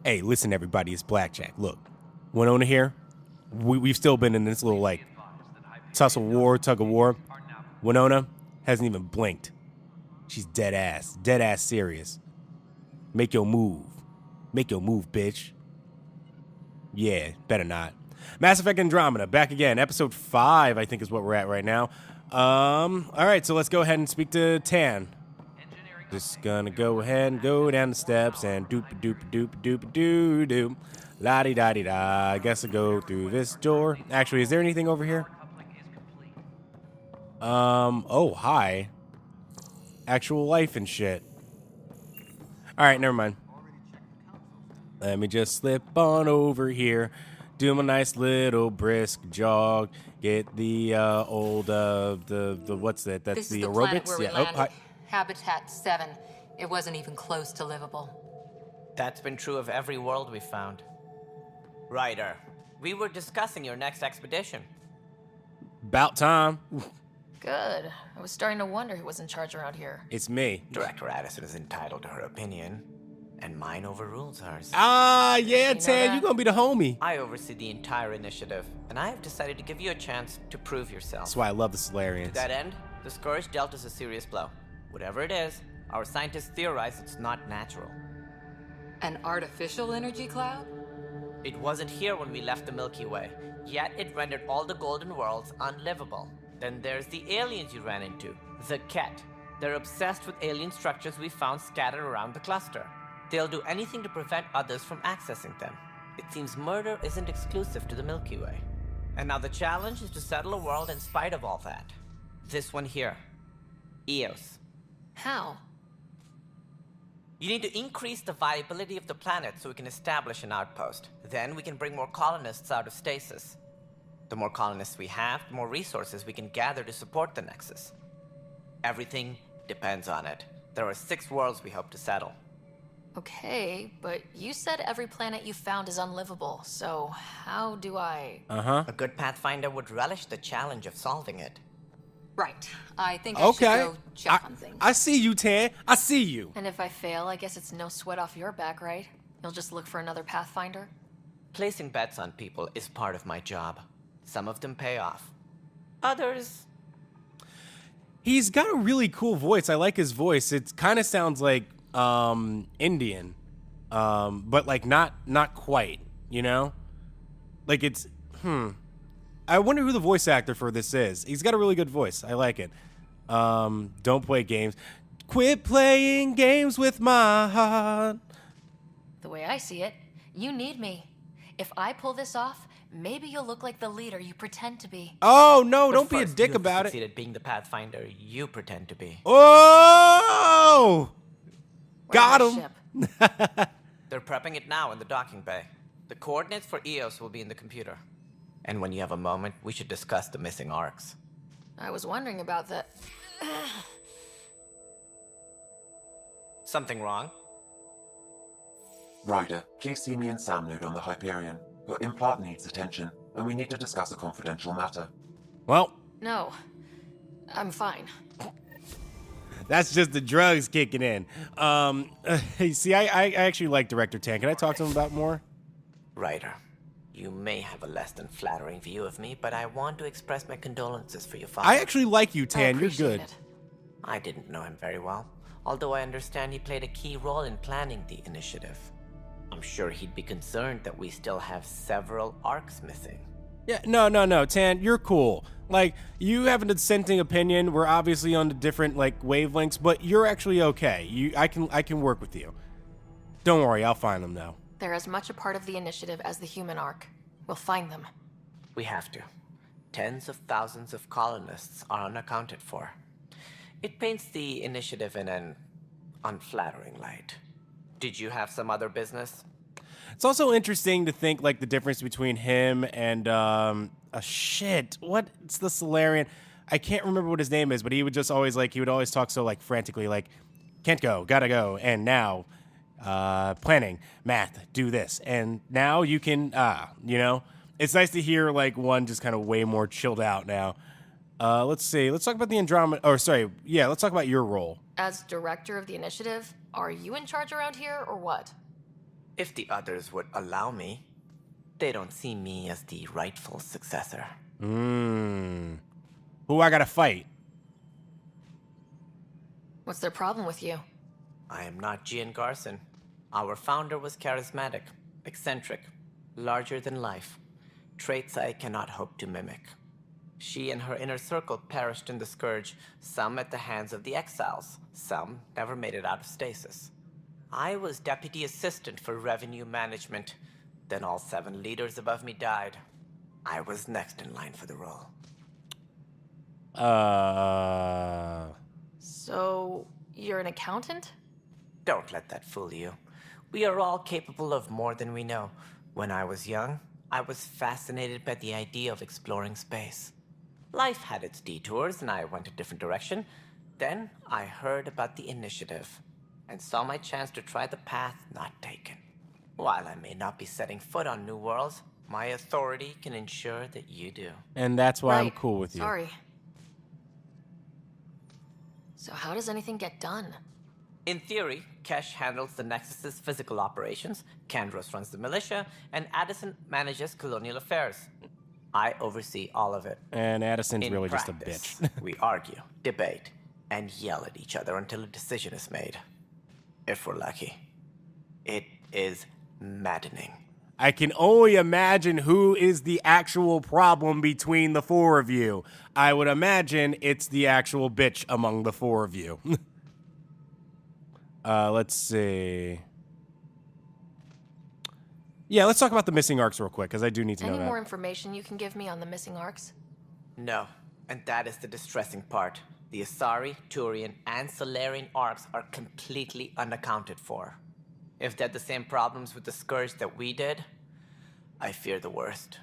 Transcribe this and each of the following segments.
Hey, listen, everybody, it's Blackjack. Look, Winona here. We've still been in this little, like, tug of war. Winona hasn't even blinked. She's dead ass serious. Make your move. Make your move, bitch. Yeah, better not. Mass Effect Andromeda, back again. Episode 5, I think, is what we're at right now. Alright, so let's go ahead and speak to Tann. Just gonna go ahead and go down the steps and doop-a-doop-a-doop-a-doop-a-doo-doo. La-di-da-di-da. I guess I'll go through this door. Actually, is there anything over here? Oh, hi. Actual life and shit. Alright, never mind. Let me just slip on over here. Do my nice little brisk jog. Get the what's that? That's this the is the aerobics. planet where we Yeah. landed. Oh, hi. Habitat 7. It wasn't even close to livable. That's been true of every world we've found. Ryder, we were discussing your next expedition. About time. Good. I was starting to wonder who was in charge around here. It's me. Director Addison is entitled to her opinion, and mine overrules hers. Ah, yeah, You know Tan, that? you gonna be the homie. I oversee the entire initiative, and I have decided to give you a chance to prove yourself. That's why I love the To Solarians. that end, the Scourge dealt us a serious blow. Whatever it is, our scientists theorize it's not natural. An artificial energy cloud? It wasn't here when we left the Milky Way, yet it rendered all the golden worlds unlivable. Then there's the aliens you ran into, the Ket. They're obsessed with alien structures we found scattered around the cluster. They'll do anything to prevent others from accessing them. It seems murder isn't exclusive to the Milky Way. And now the challenge is to settle a world in spite of all that. This one here, Eos. How? You need to increase the viability of the planet so we can establish an outpost. Then we can bring more colonists out of stasis. The more colonists we have, the more resources we can gather to support the Nexus. Everything depends on it. There are 6 worlds we hope to settle. Okay, but you said every planet you found is unlivable, so how do I... Uh-huh. A good Pathfinder would relish the challenge of solving it. Right. I think I Okay. should go check on things. I see you, Tan. I see you. And if I fail, I guess it's no sweat off your back, right? You'll just look for another Pathfinder? Placing bets on people is part of my job. Some of them pay off. Others... He's got a really cool voice. I like his voice. It kind of sounds like Indian, but like not quite. You know, like it's I wonder who the voice actor for this is. He's got a really good voice. I like it. Don't play games. Quit playing games with my heart. The way I see it, you need me. If I pull this off, maybe you'll look like the leader you pretend to be. Oh no! But Don't be a first, dick you have to about it. succeed at being the Pathfinder you pretend to be. Oh! Where's Got my him. ship? They're prepping it now in the docking bay. The coordinates for Eos will be in the computer. And when you have a moment, we should discuss the missing arcs. I was wondering about that. Something wrong? Ryder, please see me and Sam Node on the Hyperion. Your implant needs attention, and we need to discuss a confidential matter. Well, No, I'm fine. that's just the drugs kicking in. See, I actually like Director Tan. Can I talk to him about more? Ryder, you may have a less than flattering view of me, but I want to express my condolences for your father. I actually like you, I Tan. You're appreciate good. it. I didn't know him very well, although I understand he played a key role in planning the initiative. I'm sure he'd be concerned that we still have several arcs missing. Yeah, no, Tan, you're cool. Like, you have a dissenting opinion. We're obviously on the different like wavelengths, but you're actually okay. I can work with you. Don't worry, I'll find them though. They're as much a part of the initiative as the human arc. We'll find them. We have to. Tens of thousands of colonists are unaccounted for. It paints the initiative in an unflattering light. Did you have some other business? It's also interesting to think like the difference between him and what's the Solarian? I can't remember what his name is, but he would just always he would always talk so like frantically like, can't go, gotta go, and now planning, math, do this, and now you can you know. It's nice to hear like one just kind of way more chilled out now. Let's see. Let's talk about the Andromeda. Or sorry, yeah. Let's talk about your role. As director of the initiative, are you in charge around here or what? If the others would allow me. They don't see me as the rightful successor. Who I gotta fight? What's their problem with you? I am not Gian Garson. Our founder was charismatic, eccentric, larger than life. Traits I cannot hope to mimic. She and her inner circle perished in the Scourge, some at the hands of the Exiles, some never made it out of stasis. I was deputy assistant for revenue management. Then all 7 leaders above me died. I was next in line for the role. So, you're an accountant? Don't let that fool you. We are all capable of more than we know. When I was young, I was fascinated by the idea of exploring space. Life had its detours, and I went a different direction. Then I heard about the initiative, and saw my chance to try the path not taken. While I may not be setting foot on new worlds, my authority can ensure that you do. And that's why I'm Right. cool with you. Sorry. So how does anything get done? In theory, Kesh handles the Nexus's physical operations, Kandros runs the militia, and Addison manages colonial affairs. I oversee all of it. And Addison's In really practice, just a bitch. we argue, debate, and yell at each other until a decision is made. If we're lucky. It is maddening. I can only imagine who is the actual problem between the 4 of you. I would imagine it's the actual bitch among the 4 of you. Let's see. Yeah, let's talk about the missing arcs real quick, because I do need to know Any that. more information you can give me on the missing arcs? No, and that is the distressing part. The Asari, Turian, and Solarian arcs are completely unaccounted for. If they had the same problems with the Scourge that we did, I fear the worst.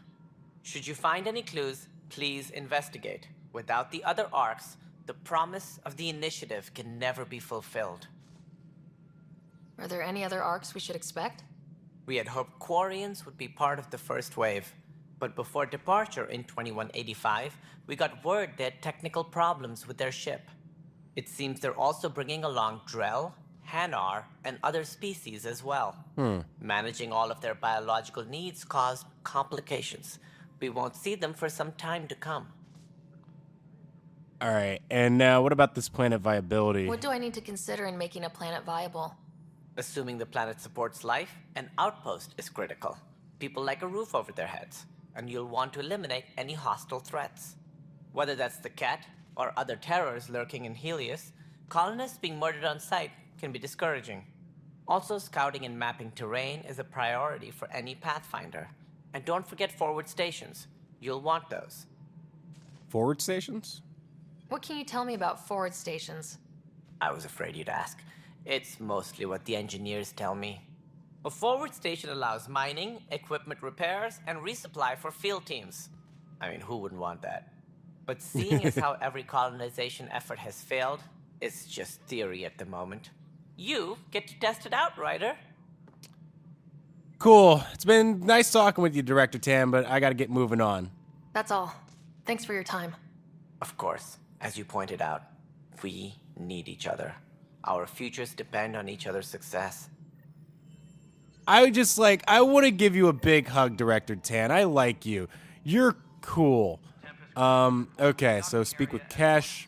Should you find any clues, please investigate. Without the other arcs, the promise of the initiative can never be fulfilled. Are there any other arcs we should expect? We had hoped Quarians would be part of the first wave, but before departure in 2185, we got word they had technical problems with their ship. It seems they're also bringing along Drell, Hanar, and other species as well. Managing all of their biological needs caused complications. We won't see them for some time to come. All right, and now what about this planet viability? What do I need to consider in making a planet viable? Assuming the planet supports life, an outpost is critical. People like a roof over their heads, and you'll want to eliminate any hostile threats. Whether that's the cat or other terrors lurking in Helios, colonists being murdered on sight can be discouraging. Also, scouting and mapping terrain is a priority for any Pathfinder. And don't forget forward stations. You'll want those. Forward stations? What can you tell me about forward stations? I was afraid you'd ask. It's mostly what the engineers tell me. A forward station allows mining, equipment repairs, and resupply for field teams. I mean, who wouldn't want that? But seeing as how every colonization effort has failed, it's just theory at the moment. You get to test it out, Ryder. Cool. It's been nice talking with you, Director Tann, but I gotta get moving on. That's all. Thanks for your time. Of course, as you pointed out, we need each other. Our futures depend on each other's success. I want to give you a big hug, Director Tann. I like you. You're cool. Okay, so speak with Kesh.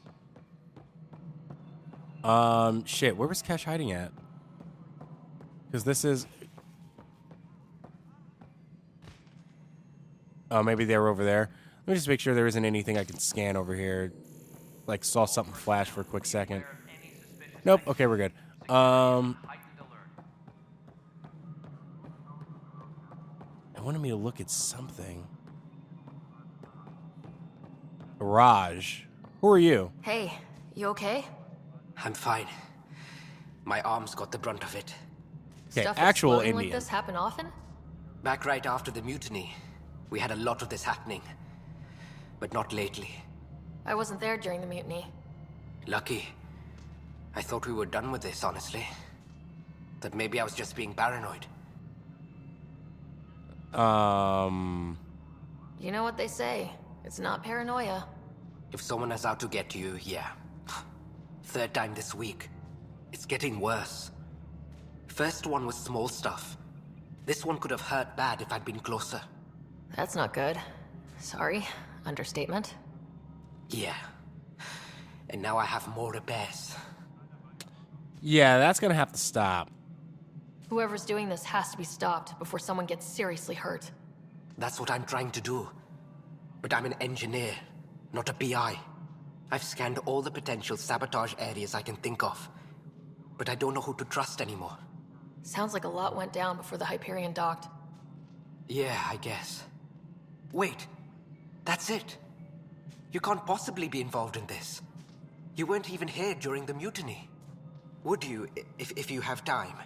Shit, where was Kesh hiding at? Because this is... Oh, maybe they were over there. Let me just make sure there isn't anything I can scan over here. Like, saw something flash for a quick second. Nope, okay, we're good. I wanted me to look at something. Raj, who are you? Hey, you okay? I'm fine. My arms got the brunt of it. Okay, Stuff actual exploding Indian. like this happen often? Back right after the mutiny, we had a lot of this happening. But not lately. I wasn't there during the mutiny. Lucky. I thought we were done with this, honestly. That maybe I was just being paranoid. You know what they say. It's not paranoia. If someone is out to get you, yeah. Third time this week. It's getting worse. First one was small stuff. This one could have hurt bad if I'd been closer. That's not good. Sorry. Understatement. Yeah. And now I have more repairs. Yeah, that's gonna have to stop. Whoever's doing this has to be stopped before someone gets seriously hurt. That's what I'm trying to do. But I'm an engineer, not a PI. I've scanned all the potential sabotage areas I can think of. But I don't know who to trust anymore. Sounds like a lot went down before the Hyperion docked. Yeah, I guess. Wait. That's it. You can't possibly be involved in this. You weren't even here during the mutiny. Would you, if you have time?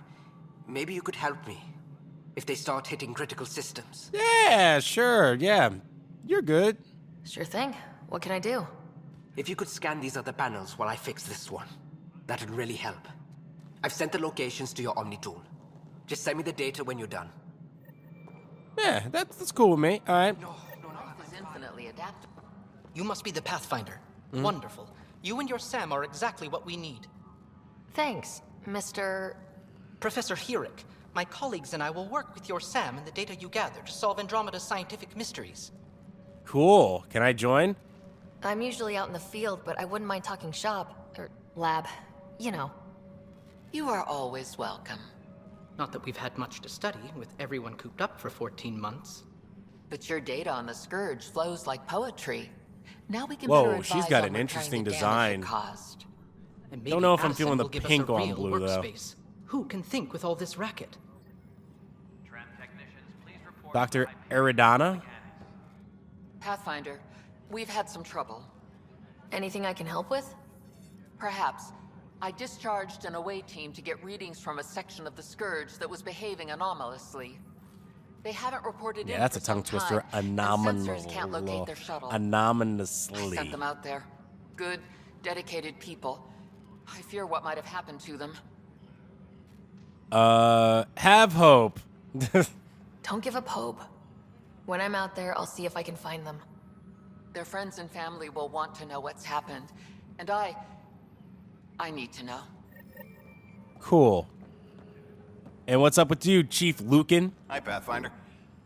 Maybe you could help me. If they start hitting critical systems. Yeah, sure, yeah. You're good. Sure thing. What can I do? If you could scan these other panels while I fix this one, that'd really help. I've sent the locations to your Omni tool. Just send me the data when you're done. Yeah, that's cool with me. All right. Is infinitely adaptable. You must be the Pathfinder. Wonderful. You and your Sam are exactly what we need. Thanks, Mr. Professor Herrick, my colleagues and I will work with your Sam and the data you gather to solve Andromeda's scientific mysteries. Cool. Can I join? I'm usually out in the field, but I wouldn't mind talking shop. Or lab. You know. You are always welcome. Not that we've had much to study, with everyone cooped up for 14 months. But your data on the Scourge flows like poetry. Now we can Whoa, better she's advise got on an repairing interesting the damage design. it caused. And maybe Don't know if I'm Addison feeling the will give us pink a on real blue, though. workspace. Who can think with all this racket? Dr. Eridana? Pathfinder, we've had some trouble. Anything I can help with? Perhaps. I discharged an away team to get readings from a section of the Scourge that was behaving anomalously. They haven't reported Yeah, in that's for a tongue some twister. time, and sensors can't locate their shuttle. I Anonymously. sent them out there. Good, dedicated people. I fear what might have happened to them. Have hope. Don't give up hope. When I'm out there, I'll see if I can find them. Their friends and family will want to know what's happened. And I need to know. Cool. And what's up with you, Chief Lucan? Hi, Pathfinder.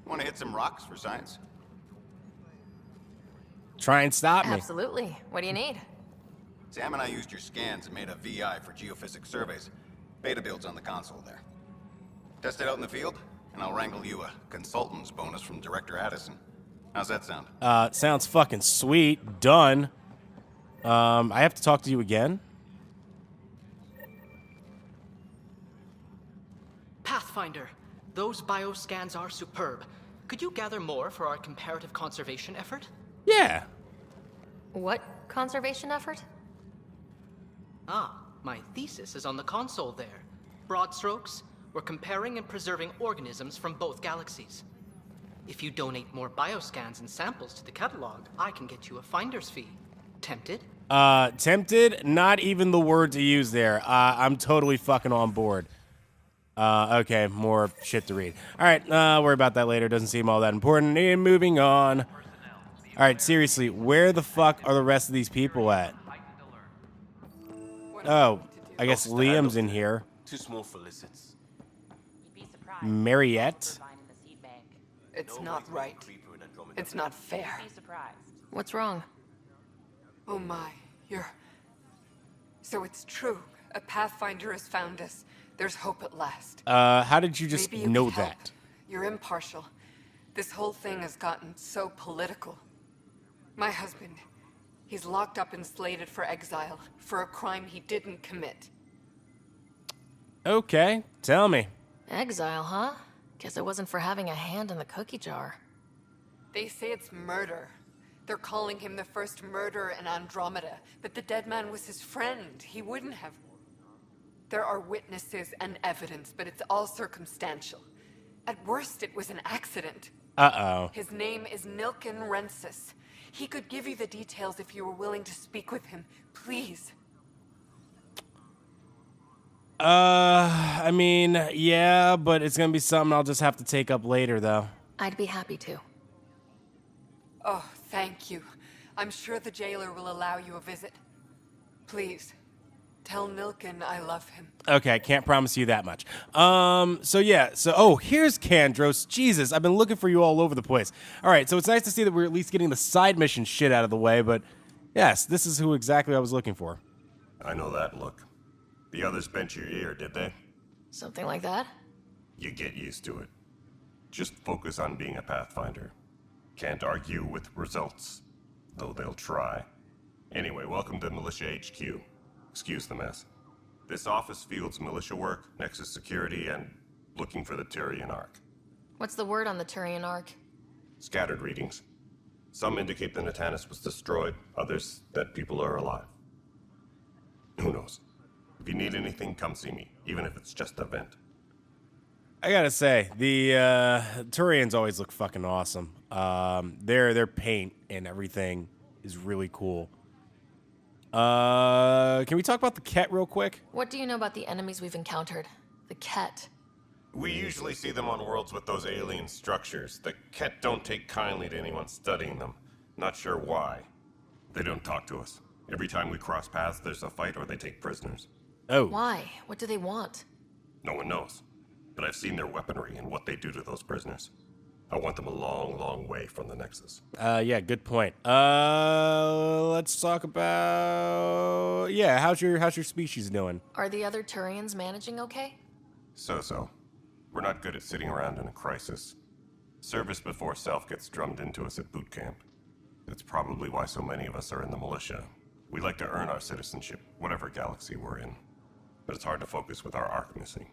Want to hit some rocks for science? Try and stop me. Absolutely. What do you need? Sam and I used your scans and made a VI for geophysics surveys. Beta builds on the console there. Test it out in the field, and I'll wrangle you a consultant's bonus from Director Addison. How's that sound? Sounds fucking sweet. Done. I have to talk to you again? Pathfinder, those bioscans are superb. Could you gather more for our comparative conservation effort? Yeah. What conservation effort? Ah, my thesis is on the console there. Broad strokes, we're comparing and preserving organisms from both galaxies. If you donate more bioscans and samples to the catalog, I can get you a finder's fee. Tempted? Tempted? Not even the word to use there. I'm totally fucking on board. Okay, more shit to read. All right, worry about that later. Doesn't seem all that important. And moving on. All right, seriously, where the fuck are the rest of these people at? Oh, I guess Liam's in here. Too small for lizards. Mariette? It's not right. It's not fair. What's wrong? Oh my, So it's true. A Pathfinder has found us. There's hope at last. How did you just Maybe you know can help. that? You're impartial. This whole thing has gotten so political. My husband, he's locked up and slated for exile for a crime he didn't commit. Okay, tell me. Exile, huh? Guess it wasn't for having a hand in the cookie jar. They say it's murder. They're calling him the first murderer in Andromeda, but the dead man was his friend. He wouldn't have. There are witnesses and evidence, but it's all circumstantial. At worst, it was an accident. Uh-oh. His name is Nilken Rensis. He could give you the details if you were willing to speak with him. Please. I mean, yeah, but it's gonna be something I'll just have to take up later, though. I'd be happy to. Oh, thank you. I'm sure the jailer will allow you a visit. Please, Tell Milken I love him. Okay, I can't promise you that much. Here's Kandros. Jesus, I've been looking for you all over the place. All right, so it's nice to see that we're at least getting the side mission shit out of the way, but yes, this is who exactly I was looking for. I know that look. The others bent your ear, did they? Something like that? You get used to it. Just focus on being a Pathfinder. Can't argue with results, though they'll try. Anyway, welcome to Militia HQ. Excuse the mess. This office fields militia work, Nexus security, and looking for the Turian Ark. What's the word on the Turian Ark? Scattered readings. Some indicate the Natanus was destroyed, others that people are alive. Who knows? If you need anything, come see me, even if it's just a vent. I gotta say, the Turians always look fucking awesome. Their paint and everything is really cool. Can we talk about the Ket real quick? What do you know about the enemies we've encountered? The Ket. We usually see them on worlds with those alien structures. The Ket don't take kindly to anyone studying them. Not sure why. They don't talk to us. Every time we cross paths, there's a fight or they take prisoners. Oh. Why? What do they want? No one knows. But I've seen their weaponry and what they do to those prisoners. I want them a long, long way from the Nexus. Yeah, good point. Let's talk about... Yeah, how's your species doing? Are the other Turians managing okay? So. We're not good at sitting around in a crisis. Service before self gets drummed into us at boot camp. That's probably why so many of us are in the militia. We like to earn our citizenship, whatever galaxy we're in. But it's hard to focus with our arc missing.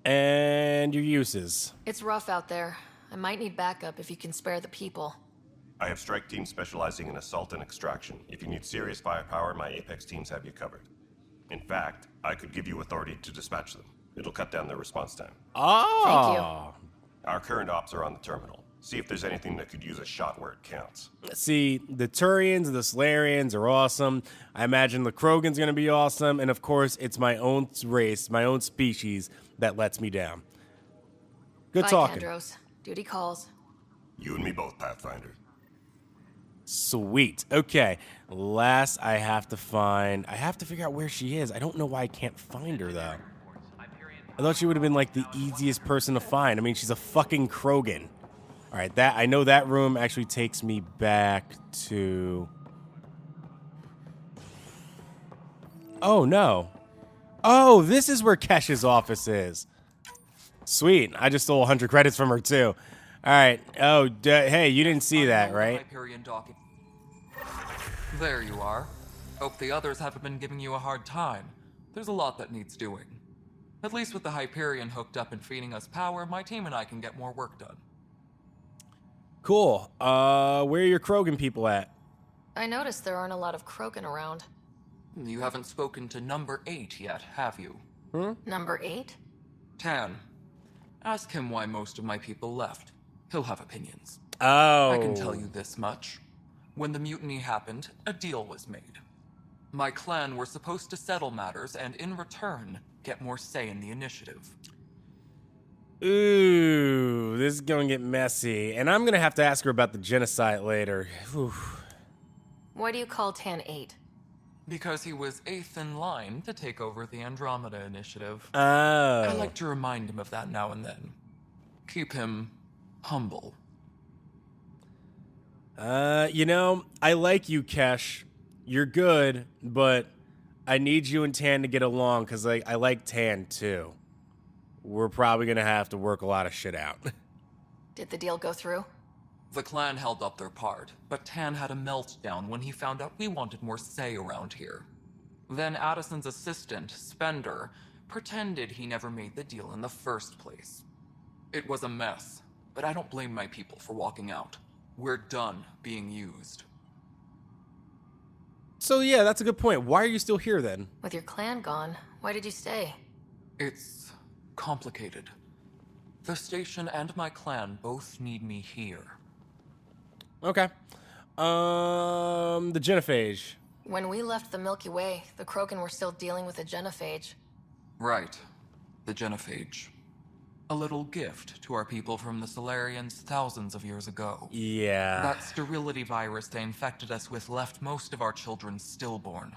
And your uses? It's rough out there. I might need backup if you can spare the people. I have strike teams specializing in assault and extraction. If you need serious firepower, my Apex teams have you covered. In fact, I could give you authority to dispatch them. It'll cut down their response time. Oh! Thank you. Our current ops are on the terminal. See if there's anything that could use a shot where it counts. See, the Turians and the Solarians are awesome. I imagine the Krogan's gonna be awesome. And of course, it's my own race, my own species that lets me down. Good Bye, talking. Kandros. Duty calls. You and me both, Pathfinder. Sweet. Okay. Last I have to figure out where she is. I don't know why I can't find her, though. I thought she would have been, like, the easiest person to find. I mean, she's a fucking Krogan. All right, I know that room actually takes me back to... Oh, no. Oh, this is where Kesh's office is. Sweet. I just stole 100 credits from her, too. All right. Oh, hey, you didn't see that, right? There you are. Hope the others haven't been giving you a hard time. There's a lot that needs doing. At least with the Hyperion hooked up and feeding us power, my team and I can get more work done. Cool. Where are your Krogan people at? I noticed there aren't a lot of Krogan around. You haven't spoken to number 8 yet, have you? Number 8? Tann. Ask him why most of my people left. He'll have opinions. Oh. I can tell you this much. When the mutiny happened, a deal was made. My clan were supposed to settle matters and, in return, get more say in the initiative. Ooh, this is gonna get messy. And I'm gonna have to ask her about the genocide later. Whew. Why do you call Tann 8? Because he was 8th in line to take over the Andromeda initiative. Oh. I like to remind him of that now and then. Keep him humble. You know, I like you, Kesh. You're good, but I need you and Tann to get along, because I like Tann, too. We're probably going to have to work a lot of shit out. Did the deal go through? The clan held up their part, but Tann had a meltdown when he found out we wanted more say around here. Then Addison's assistant, Spender, pretended he never made the deal in the first place. It was a mess, but I don't blame my people for walking out. We're done being used. So yeah, that's a good point. Why are you still here then? With your clan gone, why did you stay? It's complicated. The station and my clan both need me here. Okay. The genophage. When we left the Milky Way, the Krogan were still dealing with the genophage. Right. The genophage. A little gift to our people from the Solarians thousands of years ago. Yeah. That sterility virus they infected us with left most of our children stillborn.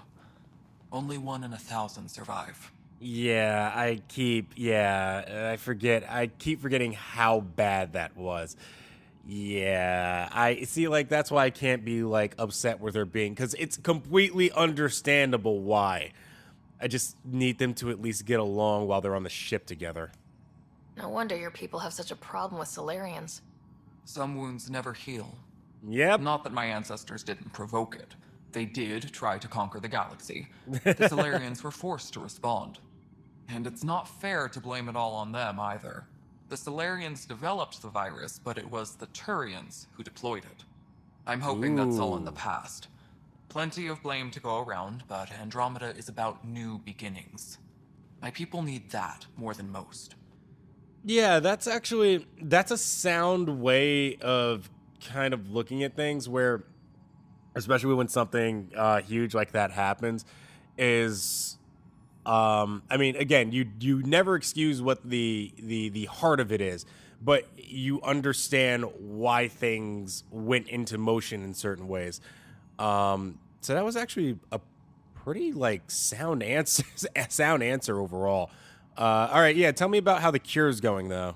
Only 1 in 1,000 survive. Yeah, I keep forgetting how bad that was. Yeah, I see, like, that's why I can't be, like, upset with her being, because it's completely understandable why. I just need them to at least get along while they're on the ship together. No wonder your people have such a problem with Solarians. Some wounds never heal. Yep. Not that my ancestors didn't provoke it. They did try to conquer the galaxy. The Solarians were forced to respond. And it's not fair to blame it all on them either. The Solarians developed the virus, but it was the Turians who deployed it. I'm hoping that's all in the past. Plenty of blame to go around, but Andromeda is about new beginnings. My people need that more than most. Yeah, that's a sound way of kind of looking at things, where, especially when something huge like that happens, is, I mean, again, you never excuse what the heart of it is, but you understand why things went into motion in certain ways. So that was actually a pretty, like, sound answer overall. All right, yeah, tell me about how the cure's going, though.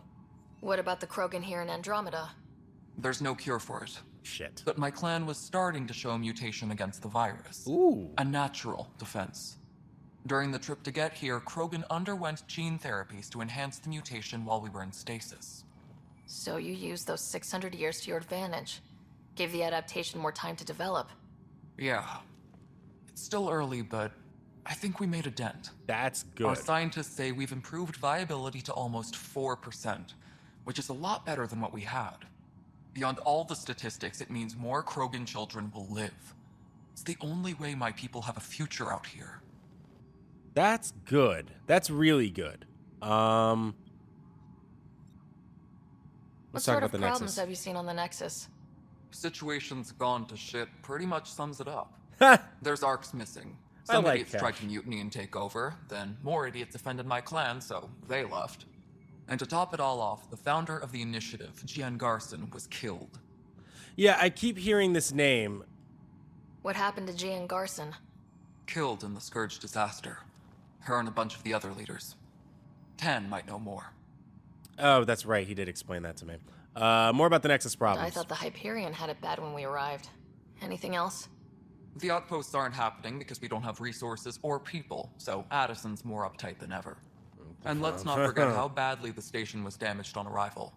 What about the Krogan here in Andromeda? There's no cure for it. Shit. But my clan was starting to show a mutation against the virus. Ooh. A natural defense. During the trip to get here, Krogan underwent gene therapies to enhance the mutation while we were in stasis. So you used those 600 years to your advantage. Gave the adaptation more time to develop. Yeah. It's still early, but I think we made a dent. That's good. Our scientists say we've improved viability to almost 4%, which is a lot better than what we had. Beyond all the statistics, it means more Krogan children will live. It's the only way my people have a future out here. That's good. That's really good. What Let's sort talk of about the problems Nexus. have you seen on the Nexus? Situation's gone to shit pretty much sums it up. Ha! There's arcs missing. I Some like idiots that. tried to mutiny and take over, then more idiots offended my clan, so they left. And to top it all off, the founder of the initiative, Gian Garson, was killed. Yeah, I keep hearing this name. What happened to Gian Garson? Killed in the Scourge disaster. Her and a bunch of the other leaders. Tann might know more. Oh, that's right. He did explain that to me. More about the Nexus problems. I thought the Hyperion had it bad when we arrived. Anything else? The outposts aren't happening because we don't have resources or people, so Addison's more uptight than ever. And let's not forget how badly the station was damaged on arrival.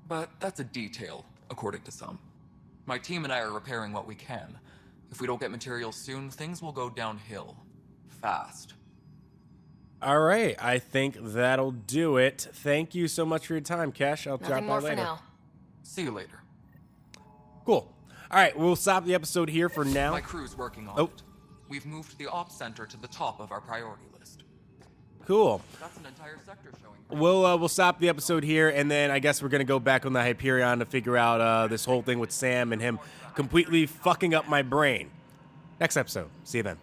But that's a detail, according to some. My team and I are repairing what we can. If we don't get materials soon, things will go downhill. Fast. All right, I think that'll do it. Thank you so much for your time, Cash. I'll drop Nothing by more later. for now. See you later. Cool. All right, we'll stop the episode here for now. My crew's working on it. We've moved the ops center to the top of our priority list. Cool. That's an entire sector showing. We'll stop the episode here, and then I guess we're gonna go back on the Hyperion to figure out this whole thing with Sam and him completely fucking up my brain. Next episode. See you then.